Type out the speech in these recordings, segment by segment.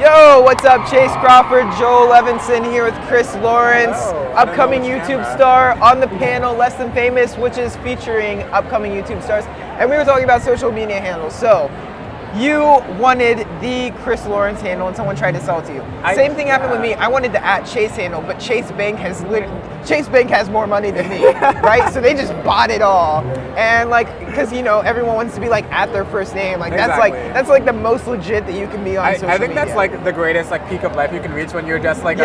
Yo, what's up? Chase Crawford, Joel Levinson here with Chris Lawrence, upcoming YouTube star on the panel Less Than Famous, which is featuring upcoming YouTube stars. And we were talking about social media handles. So, you wanted the Chris Lawrence handle and someone tried to sell it to you. Same thing happened with me. I wanted the @Chase handle, but Chase Bank has more money than me, right? So they just bought it all. And because everyone wants to be at their first name. That's the most legit that you can be on social media. I think that's the greatest peak of life you can reach when you're just Chris,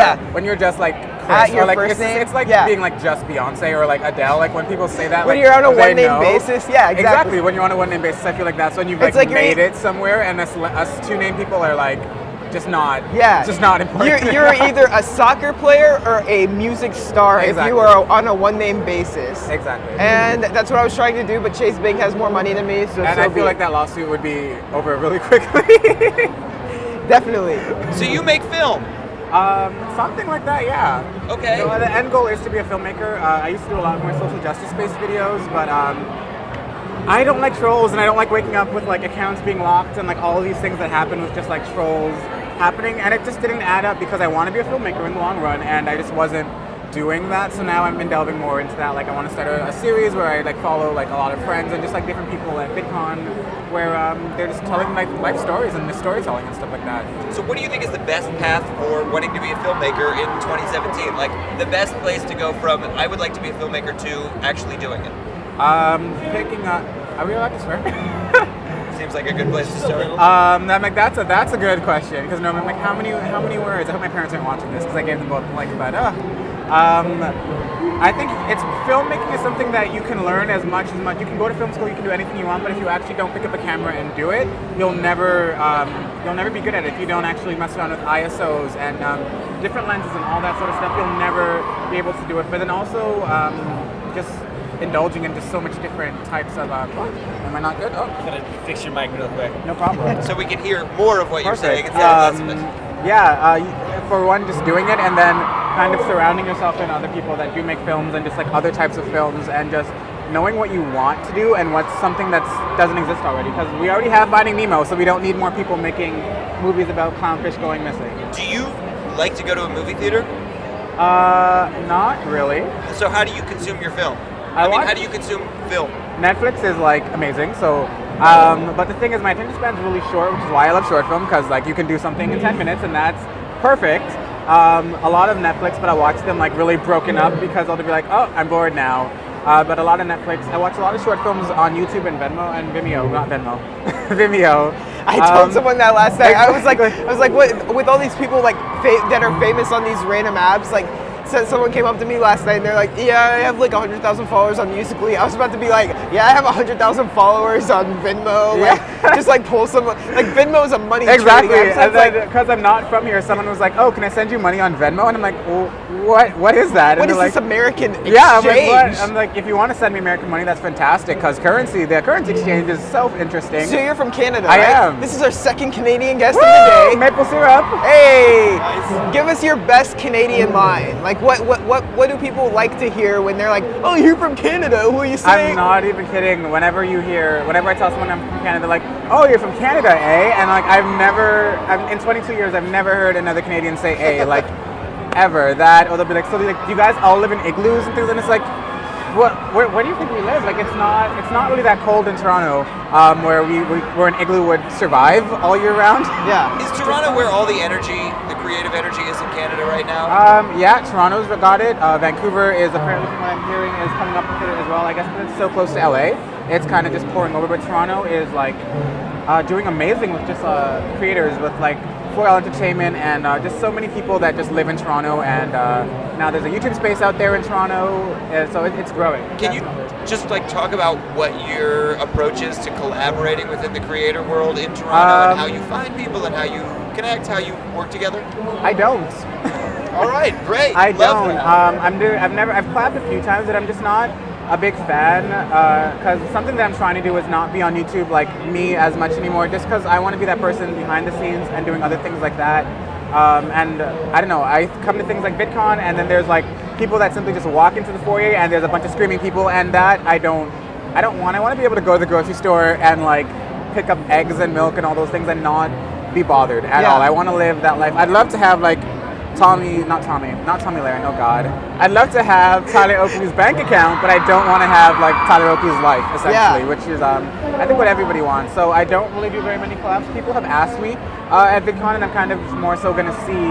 at your or first name. It's being just Beyonce or Adele. When people say that, when you're on a one-name basis, yeah, exactly. When you're on a one-name basis, I feel like that's when you've made it somewhere, and us two-name people are just not important. You're either a soccer player or a music star if you are on a one-name basis. Exactly. And that's what I was trying to do, but Chase Bank has more money than me, and I feel like that lawsuit would be over really quickly. Definitely. So you make film? Something like that, yeah. Okay. So the end goal is to be a filmmaker. I used to do a lot more social justice-based videos, but I don't like trolls, and I don't like waking up with accounts being locked and all of these things that happen with just trolls happening, and it just didn't add up because I want to be a filmmaker in the long run, and I just wasn't doing that. So now I've been delving more into that. I want to start a series where I follow a lot of friends and just different people at VidCon, where they're just telling life stories and the storytelling and stuff like that. So what do you think is the best path for wanting to be a filmmaker in 2017? The best place to go from I would like to be a filmmaker to actually doing it? Picking up. Are we allowed to swear? Seems like a good place to start. That's a good question, because no, I'm how many words? I hope my parents aren't watching this because I gave them both I think filmmaking is something that you can learn as much. You can go to film school, you can do anything you want, but if you actually don't pick up a camera and do it, you'll never be good at it. If you don't actually mess around with ISOs and different lenses and all that sort of stuff, you'll never be able to do it. But then also just indulging in just so much different types of. Am I not good? Oh, gotta fix your mic real quick. No problem. So we can hear more of what you're saying instead of less of it. Yeah, for one, just doing it, and then kind of surrounding yourself in other people that do make films and just other types of films, and just knowing what you want to do and what's something that doesn't exist already. Because we already have Finding Nemo, so we don't need more people making movies about clownfish going missing. Do you like to go to a movie theater? Not really. So how do you consume your film? How do you consume film? Netflix is amazing. So, but the thing is, my attention span is really short, which is why I love short film, because you can do something in 10 minutes, and that's perfect. A lot of Netflix, but I watch them really broken up because I'll be oh, I'm bored now. But a lot of Netflix, I watch a lot of short films on YouTube and Vimeo, not Venmo, Vimeo. I told someone that last night. I was like, what? With all these people that are famous on these random apps, So someone came up to me last night and they're like, yeah, I have 100,000 followers on Musical.ly. I was about to be yeah, I have 100,000 followers on Venmo. Just pull some, Venmo is a money trading app. Exactly, and then because I'm not from here, someone was oh, can I send you money on Venmo? And I'm well, what is that? What is this American exchange? Yeah, I'm if you want to send me American money, that's fantastic, because the currency exchange is so interesting. So you're from Canada, right? I am. This is our second Canadian guest of the day. Maple syrup. Hey, nice. Give us your best Canadian line. What do people like to hear when they're oh, you're from Canada, who are you saying? I'm not even kidding. Whenever I tell someone I'm from Canada, oh, you're from Canada, eh? And in 22 years, I've never heard another Canadian say eh, ever. That, or they'll be so do you guys all live in igloos and things? And it's where do you think we live? It's not really that cold in Toronto, where where an igloo would survive all year round. Yeah. Is Toronto where all the creative energy is in Canada right now? Yeah, Toronto's got it. Vancouver is apparently, from what I'm hearing, is coming up with it as well. I guess because it's so close to LA, it's kind of just pouring over. But Toronto is doing amazing with just creators with 4L Entertainment and just so many people that just live in Toronto, and now there's a YouTube space out there in Toronto, so it's growing. Can you just talk about what your approach is to collaborating within the creator world in Toronto, and how you find people and how you connect, how you work together? I don't. All right, great. I don't. I've collabed a few times, but I'm just not a big fan, because something that I'm trying to do is not be on YouTube me as much anymore, just because I want to be that person behind the scenes and doing other things like that. And I don't know, I come to things like VidCon, and then there's people that simply just walk into the foyer and there's a bunch of screaming people, and that I don't want. I want to be able to go to the grocery store and pick up eggs and milk and all those things, and not be bothered at Yeah. all. I want to live that life. I'd love to have like not Tommy Lahren, oh God. I'd love to have Tyler Oakley's bank account, but I don't want to have like Tyler Oakley's life, essentially, which is I think what everybody wants. So I don't really do very many collabs. People have asked me at VidCon, and I'm kind of more so going to see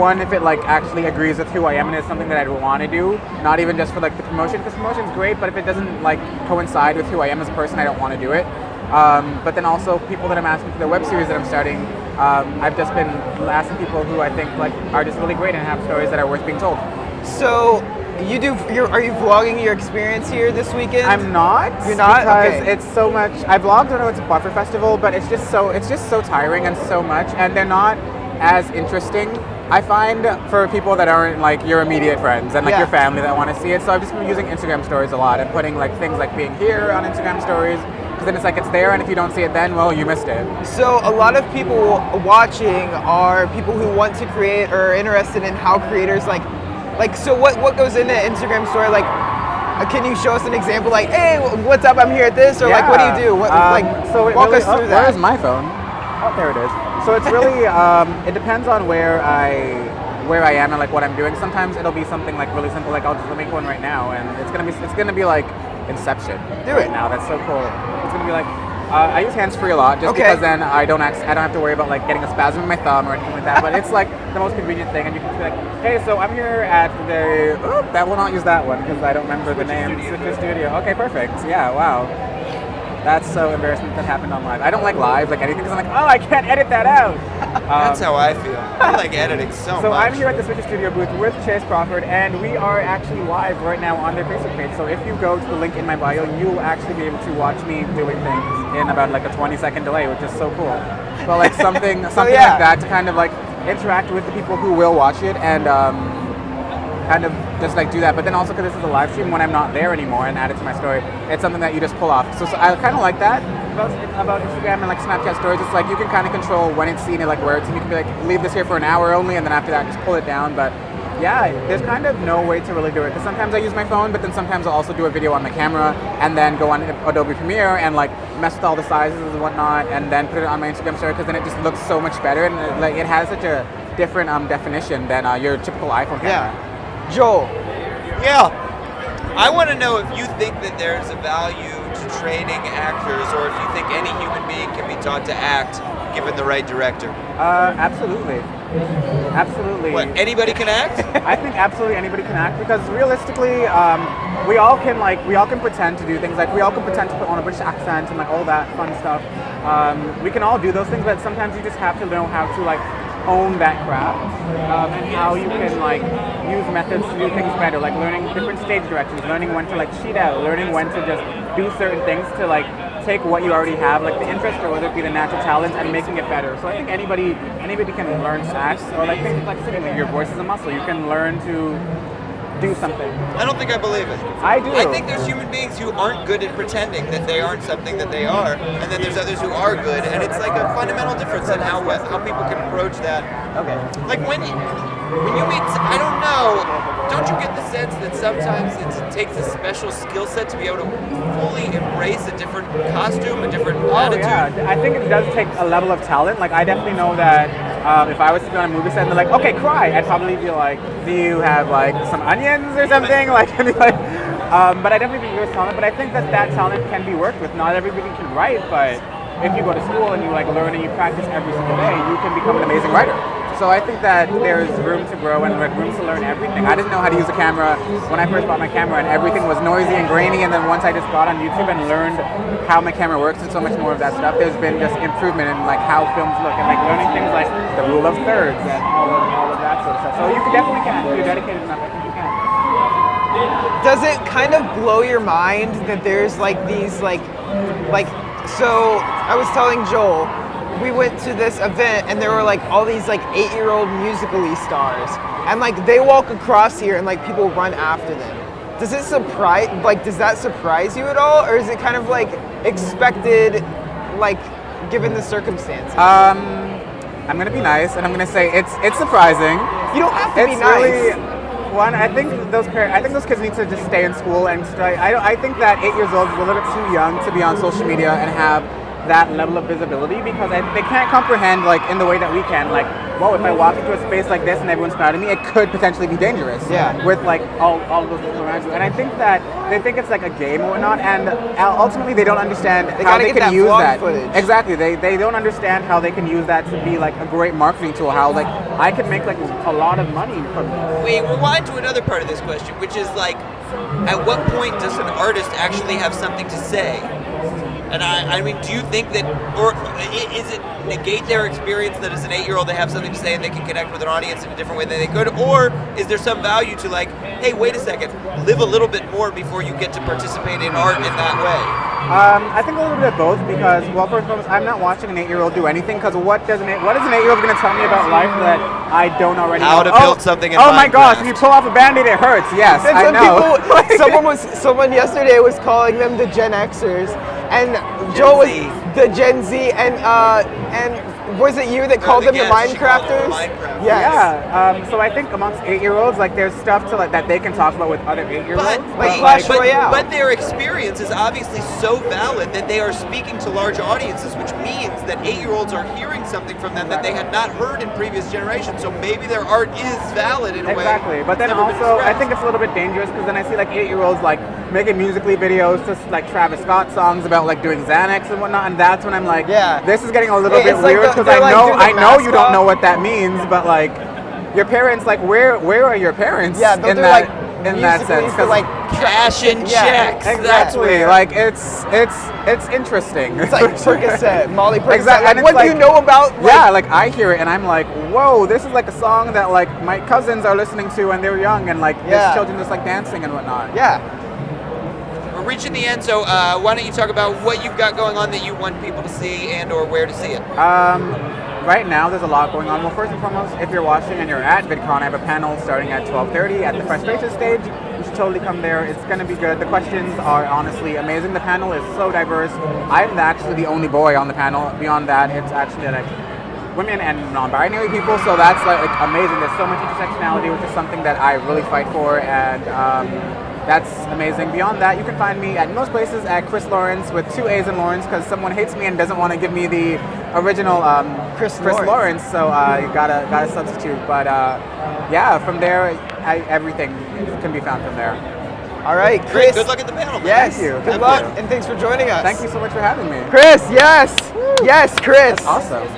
one if it like actually agrees with who I am and is something that I'd want to do, not even just for like the promotion, because promotion's great, but if it doesn't like coincide with who I am as a person, I don't want to do it. But then also people that I'm asking for the web series that I'm starting, I've just been asking people who I think like are just really great and have stories that are worth being told. So are you vlogging your experience here this weekend? I'm not. You're not? Because Okay. it's so much. I vlogged when I went to Buffer Festival, but it's just so tiring and so much, and they're not as interesting. I find for people that aren't like your immediate friends and like Yeah. your family that want to see it. So I've just been using Instagram stories a lot and putting like things like being here on Instagram stories. Because then it's like it's there, and if you don't see it then, well, you missed it. So a lot of people watching are people who want to create or are interested in how creators like so what goes into Instagram story, like can you show us an example, like, hey, what's up, I'm here at this, or like what do you do, So it walk really, us through Where's that. my phone? Oh, there it is. So it's really it depends on where I am and like what I'm doing. Sometimes it'll be something like really simple, like I'll just make one right now, and it's gonna be like Inception. Do right it. now. That's so cool. It's gonna be like I use hands-free a lot just Okay. because then I don't have to worry about like getting a spasm in my thumb or anything like that. But it's like the most convenient thing, and you can just be like, hey, so I'm here at the that will not use that one because I don't remember the name. Switcher Studio. Okay, perfect. Yeah, wow. That's so embarrassing that happened on live. I don't like live, like anything, because I'm like, oh, I can't edit that out. That's how I feel. I like editing so So much. I'm here at the Switcher Studio booth with Chase Crawford, and we are actually live right now on their Facebook page. So if you go to the link in my bio, you'll actually be able to watch me doing things in about like a 20-second delay, which is so cool. But like something yeah. like that to kind of like interact with the people who will watch it and kind of just like do that. But then also because this is a live stream when I'm not there anymore and add it to my story, it's something that you just pull off. So I kind of like that about Instagram and like Snapchat stories. It's like you can kind of control when it's seen and like where it's, and you can be like, leave this here for an hour only, and then after that just pull it down. But yeah, there's kind of no way to really do it, because sometimes I use my phone, but then sometimes I'll also do a video on my camera and then go on Adobe Premiere and like mess with all the sizes and whatnot, and then put it on my Instagram story, because then it just looks so much better, and it has such a different definition than your typical iPhone camera. Yeah. Joel, Yeah. I want to know if you think that there's a value to training actors, or if you think any human being can be taught to act given the right director. Absolutely. Absolutely. What, anybody can act? I think absolutely anybody can act, because realistically, we all can pretend to do things, like we all can pretend to put on a British accent and like all that fun stuff. We can all do those things, but sometimes you just have to know how to like own that craft, and how you can like use methods to do things better, like learning different stage directions, learning when to like cheat out, learning when to just do certain things to like take what you already have, like the interest or whether it be the natural talent, and making it better. So I think anybody can learn to act, or like things like singing. Your voice is a muscle. You can learn to do something. I don't think I believe it. I do. I think there's human beings who aren't good at pretending that they aren't something that they are, and then there's others who are good, and it's like a fundamental difference in how people can approach that. okay. Like when you meet, I don't know, don't you get the sense that sometimes it takes a special skill set to be able to fully embrace a different costume, a different attitude? Yeah, I think it does take a level of talent. Like I definitely know that if I was to be on a movie set and they're like, okay, cry, I'd probably be like, do you have like some onions or something? Like, and be like but I definitely think there's talent. But I think that talent can be worked with. Not everybody can write, but if you go to school and you like learn and you practice every single day, you can become an amazing writer. So I think that there's room to grow and like room to learn everything. I didn't know how to use a camera when I first bought my camera, and everything was noisy and grainy, and then once I just got on YouTube and learned how my camera works and so much more of that stuff, there's been just improvement in like how films look, and like learning things like the rule of thirds and all of that sort of stuff. So you definitely can. If you're dedicated enough, I think you can. Does it kind of blow your mind that there's like these like so I was telling Joel, we went to this event and there were like all these like 8-year-old Musical.ly stars, and like they walk across here and like people run after them. Does that surprise you at all, or is it kind of like expected, like given the circumstances? I'm gonna be nice and I'm gonna say it's surprising. You don't have to be It's nice. really one. I think those kids need to just stay in school and I think that 8 years old is a little bit too young to be on social media and have that level of visibility because they can't comprehend like in the way that we can. Like, whoa, if I walk into a space like this and everyone's crowding me, it could potentially be dangerous. Yeah. With like all of those people around you. And I think that they think it's like a game or whatnot, and ultimately they don't understand how gotta they get can that use vlog that. footage. Exactly. They don't understand how they can use that to be like a great marketing tool. How like I can make like a lot of money from this. We rewind to another part of this question, which is like, at what point does an artist actually have something to say? And I mean, do you think that, or is it negate their experience that as an 8-year-old they have something to say and they can connect with an audience in a different way than they could? Or is there some value to like, hey, wait a second, live a little bit more before you get to participate in art in that way? I think a little bit of both because, well, first and foremost, I'm not watching an 8-year-old do anything because what is an 8-year-old going to tell me about life that I don't already How know? to build something in Oh my gosh, Minecraft. if you pull off a Band-Aid, it hurts. Yes, And I some know. people, someone yesterday was calling them the Gen Xers, and Joe was Z. the Gen Z, and was it you that called them the Yes, she called them Minecrafters? Minecrafters. Yes. Yeah, so I think amongst 8-year-olds, like there's stuff to like that they can talk about with other 8-year-olds. Like Clash Royale. But their experience is obviously so valid that they are speaking to large audiences, which means that 8-year-olds are hearing something from them that they had not heard in previous generations. So maybe their art is valid in a way. Exactly, but then it's never been also I expressed. think it's a little bit dangerous because then I see like 8-year-olds like making musically videos to like Travis Scott songs about like doing Xanax and whatnot, and that's when I'm like, Yeah. this is getting a little It's bit like weird the- because they're like, do the I know you mask don't off. know what that means, but like your parents, like where are your parents? Yeah, they'll in do that like in that musically sense? for 'Cause- like Cash and Yeah, checks. That's exactly, where. like it's interesting. it's like Percocet, Molly Percocet. Exactly, Like, and what it's do you like- know about? Like, Yeah, like I hear it and I'm like, whoa, this is like a song that like my cousins are listening to when they're young, and like Yeah. there's children just like dancing and whatnot. yeah. We're reaching the end, so why don't you talk about what you've got going on that you want people to see and or where to see it? Right now, there's a lot going on. Well, first and foremost, if you're watching and you're at VidCon, I have a panel starting at 12:30 at the Fresh Faces stage. You should totally come there. It's going to be good. The questions are honestly amazing. The panel is so diverse. I'm actually the only boy on the panel. Beyond that, it's actually like women and non-binary people, so that's like amazing. There's so much intersectionality, which is something that I really fight for, and that's amazing. Beyond that, you can find me at most places at Chris Lawrence with 2 A's in Lawrence because someone hates me and doesn't want to give me the original Chris Lawrence, so you gotta substitute. But yeah, from there, everything can be found from there. All right, Great, Chris. good luck at the panel, man. Yes. Thank you. Good Thank luck, you. and thanks for joining us. Thank you so much for having me. Chris. Yes. Yes, Chris. Awesome.